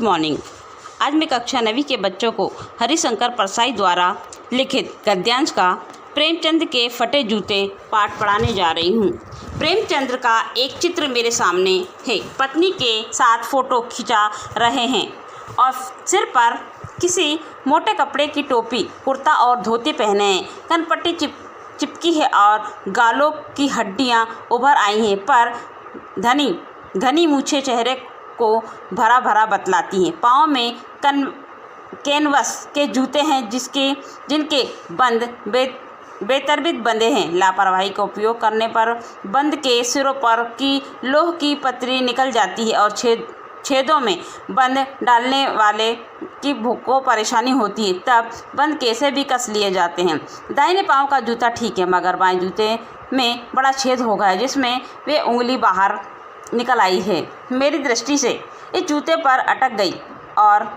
Morning. आज मैं कक्षा 9वीं के बच्चों को हरिशंकर परसाई द्वारा लिखित गद्यांश का प्रेमचंद के फटे जूते पाठ पढ़ाने जा रही हूँ। प्रेमचंद का एक चित्र मेरे सामने है। पत्नी के साथ फ़ोटो खिंचा रहे हैं और सिर पर किसी मोटे कपड़े की टोपी, कुर्ता और धोती पहने हैं। कनपट्टी चिपकी है और गालों की हड्डियाँ उभर आई हैं, पर घनी मूछें चेहरे को भरा भरा बतलाती हैं। पाँव में कैनवस के जूते हैं जिनके बंद बेतरतीब बंधे हैं। लापरवाही का उपयोग करने पर बंद के सिरों पर की लोह की पतरी निकल जाती है और छेदों में बंद डालने वाले की को परेशानी होती है। तब बंद कैसे भी कस लिए जाते हैं। दाहिने पाँव का जूता ठीक है, मगर बाएं जूते में बड़ा छेद हो गया है, जिसमें वे उंगली बाहर निकल आई है। मेरी दृष्टि से इस जूते पर अटक गई और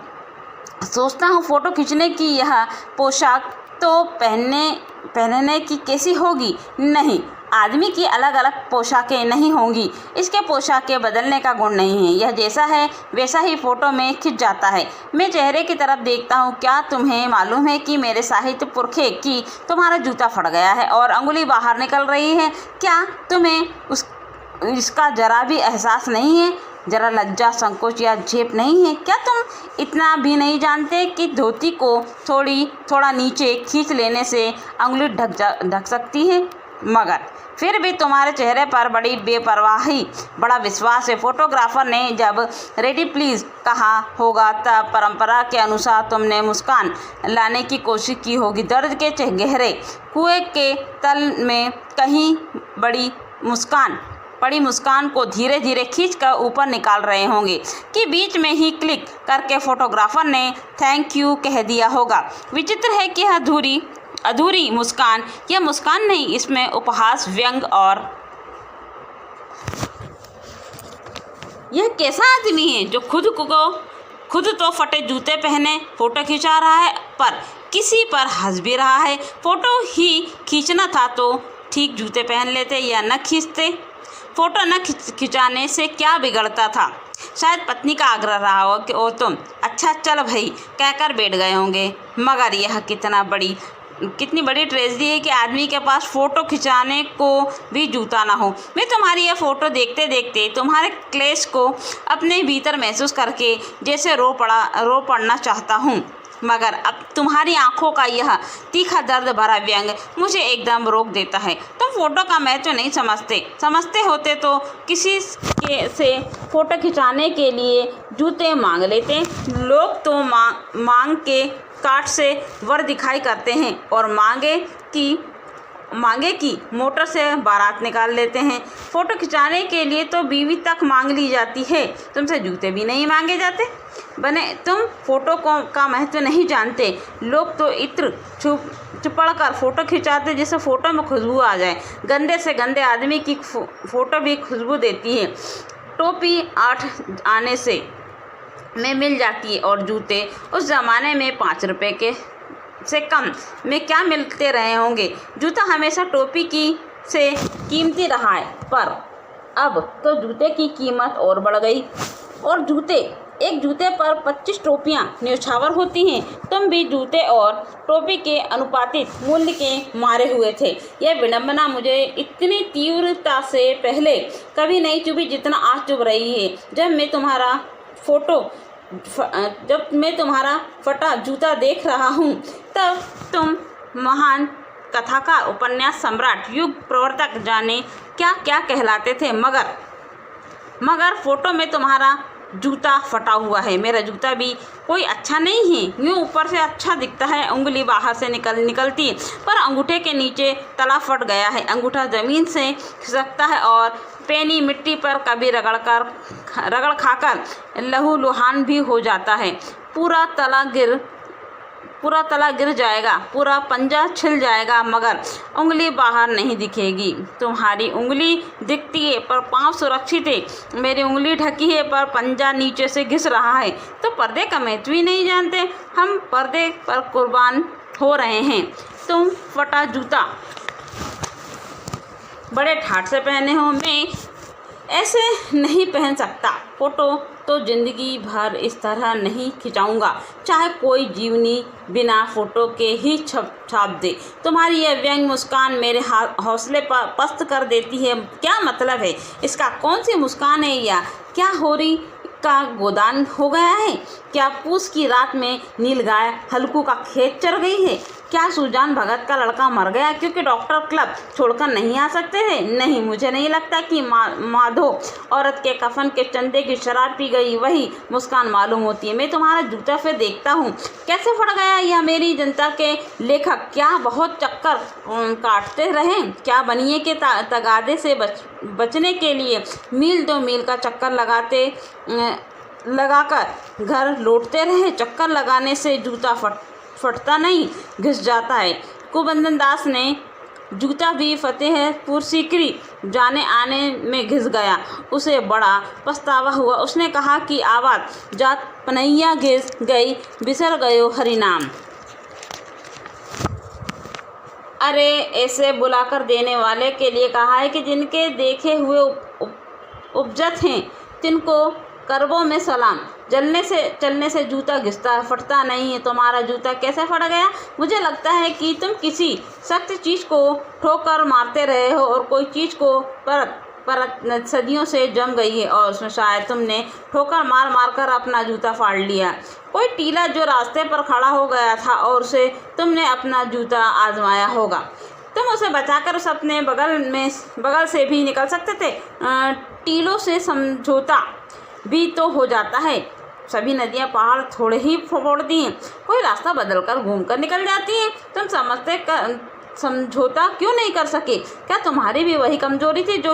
सोचता हूँ फ़ोटो खींचने की यह पोशाक तो पहनने की कैसी होगी। नहीं, आदमी की अलग अलग पोशाकें नहीं होंगी। इसके पोशाकें बदलने का गुण नहीं है। यह जैसा है वैसा ही फ़ोटो में खिंच जाता है। मैं चेहरे की तरफ देखता हूँ। क्या तुम्हें मालूम है कि मेरे साहित्य पुरखे की तुम्हारा जूता फट गया है और अंगुली बाहर निकल रही है? क्या तुम्हें इसका जरा भी एहसास नहीं है? जरा लज्जा, संकोच या झेप नहीं है? क्या तुम इतना भी नहीं जानते कि धोती को थोड़ा नीचे खींच लेने से अंगुली ढक सकती है? मगर फिर भी तुम्हारे चेहरे पर बड़ी बेपरवाही, बड़ा विश्वास है। फोटोग्राफर ने जब रेडी प्लीज़ कहा होगा, तब परंपरा के अनुसार तुमने मुस्कान लाने की कोशिश की होगी। दर्द के गहरे कुएं के तल में कहीं पड़ी मुस्कान को धीरे धीरे खींचकर ऊपर निकाल रहे होंगे कि बीच में ही क्लिक करके फोटोग्राफर ने थैंक यू कह दिया होगा। विचित्र है कि अधूरी मुस्कान यह मुस्कान नहीं, इसमें उपहास, व्यंग और यह कैसा आदमी है जो खुद तो फटे जूते पहने फ़ोटो खिंचा रहा है, पर किसी पर हंस भी रहा है। फ़ोटो ही खींचना था तो ठीक जूते पहन लेते या न खींचते। फ़ोटो न खिंचाने से क्या बिगड़ता था? शायद पत्नी का आग्रह रहा हो कि ओ तुम अच्छा चल भाई कहकर बैठ गए होंगे। मगर यह कितनी बड़ी ट्रेजेडी है कि आदमी के पास फ़ोटो खिंचाने को भी जूता ना हो। मैं तुम्हारी यह फ़ोटो देखते देखते तुम्हारे क्लेश को अपने भीतर महसूस करके जैसे रो पड़ना चाहता हूँ, मगर अब तुम्हारी आंखों का यह तीखा दर्द भरा व्यंग मुझे एकदम रोक देता है। तुम फ़ोटो का महत्व नहीं समझते होते तो किसी से फ़ोटो खिंचाने के लिए जूते मांग लेते। लोग तो मांग के काट से वर दिखाई करते हैं और मांगे की मोटर से बारात निकाल लेते हैं। फ़ोटो खिंचाने के लिए तो बीवी तक मांग ली जाती है, तुमसे जूते भी नहीं मांगे जाते। तुम फ़ोटो का महत्व नहीं जानते। लोग तो इत्र चुपड़ कर फ़ोटो खिंचाते जिससे फ़ोटो में खुशबू आ जाए। गंदे से गंदे आदमी की फ़ोटो भी खुशबू देती है। टोपी 8 आने में मिल जाती है और जूते उस ज़माने में 5 रुपये से कम में क्या मिलते रहे होंगे। जूता हमेशा टोपी से कीमती रहा है, पर अब तो जूते की कीमत और बढ़ गई और एक जूते पर 25 टोपियाँ न्यौछावर होती हैं। तुम भी जूते और टोपी के अनुपातिक मूल्य के मारे हुए थे। यह विडंबना मुझे इतनी तीव्रता से पहले कभी नहीं चुभी जितना आज चुभ रही है। जब मैं तुम्हारा फटा जूता देख रहा हूँ, तब तुम महान कथाकार, उपन्यास सम्राट, युग प्रवर्तक जाने क्या क्या कहलाते थे। मगर फ़ोटो में तुम्हारा जूता फटा हुआ है। मेरा जूता भी कोई अच्छा नहीं है। यूँ ऊपर से अच्छा दिखता है, उंगली बाहर से निकलती है, पर अंगूठे के नीचे तला फट गया है। अंगूठा ज़मीन से खिसकता है और पैनी मिट्टी पर कभी रगड़ खाकर लहूलुहान भी हो जाता है। पूरा तला गिर जाएगा, पूरा पंजा छिल जाएगा, मगर उंगली बाहर नहीं दिखेगी। तुम्हारी उंगली दिखती है पर पाँव सुरक्षित है। मेरी उंगली ढकी है पर पंजा नीचे से घिस रहा है। तो पर्दे का महत्व ही नहीं जानते। हम पर्दे पर कुर्बान हो रहे हैं। तुम फटा जूता बड़े ठाठ से पहने हो, मैं ऐसे नहीं पहन सकता। फ़ोटो तो ज़िंदगी भर इस तरह नहीं खिंचाऊंगा, चाहे कोई जीवनी बिना फोटो के ही छाप दे। तुम्हारी यह व्यंग मुस्कान मेरे हौसले पर पस्त कर देती है। क्या मतलब है इसका? कौन सी मुस्कान है या क्या होरी का गोदान हो गया है? क्या पूस की रात में नील गाय हल्कू का खेत चर गई है? क्या सुजान भगत का लड़का मर गया क्योंकि डॉक्टर क्लब छोड़कर नहीं आ सकते थे? नहीं, मुझे नहीं लगता कि माधो औरत के कफन के चंदे की शराब पी गई वही मुस्कान मालूम होती है। मैं तुम्हारा जूता फिर देखता हूँ कैसे फट गया यह मेरी जनता के लेखक। क्या बहुत चक्कर काटते रहे? क्या बनिए के तगादे से बचने के लिए मील 2 मील का चक्कर लगाकर घर लौटते रहे? चक्कर लगाने से जूता फटता नहीं, घिस जाता है। कुबंदन दास ने जूता भी फतेहपुर सीकरी जाने आने में घिस गया। उसे बड़ा पछतावा हुआ। उसने कहा कि आवाज जात पनैया घिस गई, बिसर गयो हरिनाम। अरे ऐसे बुलाकर देने वाले के लिए कहा है कि जिनके देखे हुए उपजत हैं तिनको करबों में सलाम। चलने से जूता घिसता फटता नहीं है। तुम्हारा जूता कैसे फट गया? मुझे लगता है कि तुम किसी सख्त चीज़ को ठोकर मारते रहे हो और कोई चीज़ को परत सदियों से जम गई है और उसमें शायद तुमने ठोकर मार कर अपना जूता फाड़ लिया। कोई टीला जो रास्ते पर खड़ा हो गया था और उसे तुमने अपना जूता आजमाया होगा। तुम उसे बचाकर उस अपने बगल से भी निकल सकते थे। टीलों से समझौता भी तो हो जाता है। सभी नदियां पहाड़ थोड़े ही फोड़ती हैं, कोई रास्ता बदलकर घूमकर निकल जाती हैं। तुम समझौता क्यों नहीं कर सके? क्या तुम्हारी भी वही कमजोरी थी जो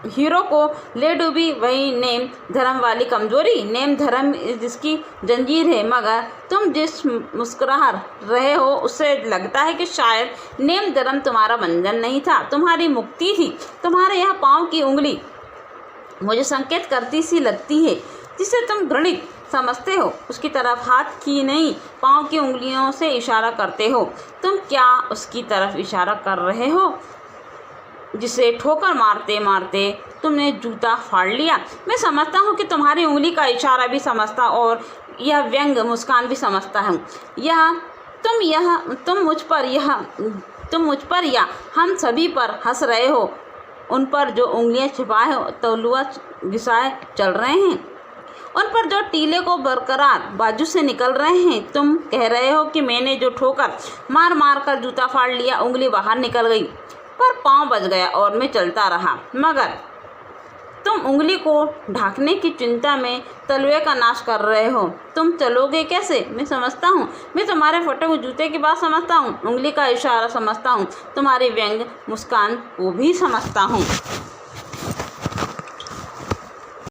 हीरो को ले डूबी? वही नेम धर्म वाली कमजोरी। नेम धर्म जिसकी जंजीर है, मगर तुम जिस मुस्कुरा रहे हो उससे लगता है कि शायद नेम धर्म तुम्हारा बंधन नहीं था, तुम्हारी मुक्ति थी। तुम्हारे यहाँ पाँव की उंगली मुझे संकेत करती सी लगती है। जिसे तुम घृणित समझते हो उसकी तरफ हाथ की नहीं पाँव की उंगलियों से इशारा करते हो। तुम क्या उसकी तरफ इशारा कर रहे हो जिसे ठोकर मारते मारते तुमने जूता फाड़ लिया? मैं समझता हूँ कि तुम्हारी उंगली का इशारा भी समझता और यह व्यंग मुस्कान भी समझता हूँ। तुम मुझ पर या हम सभी पर हंस रहे हो, उन पर जो उंगलियां छिपाए तौलुआ घिसाए चल रहे हैं, उन पर जो टीले को बरकरार बाजू से निकल रहे हैं। तुम कह रहे हो कि मैंने जो ठोकर मार कर जूता फाड़ लिया, उंगली बाहर निकल गई पर पाँव बच गया और मैं चलता रहा। मगर तुम उंगली को ढांकने की चिंता में तलवे का नाश कर रहे हो। तुम चलोगे कैसे? मैं समझता हूँ। मैं तुम्हारे फटे हुए जूते की बात समझता हूँ, उंगली का इशारा समझता हूँ, तुम्हारी व्यंग मुस्कान को भी समझता हूँ।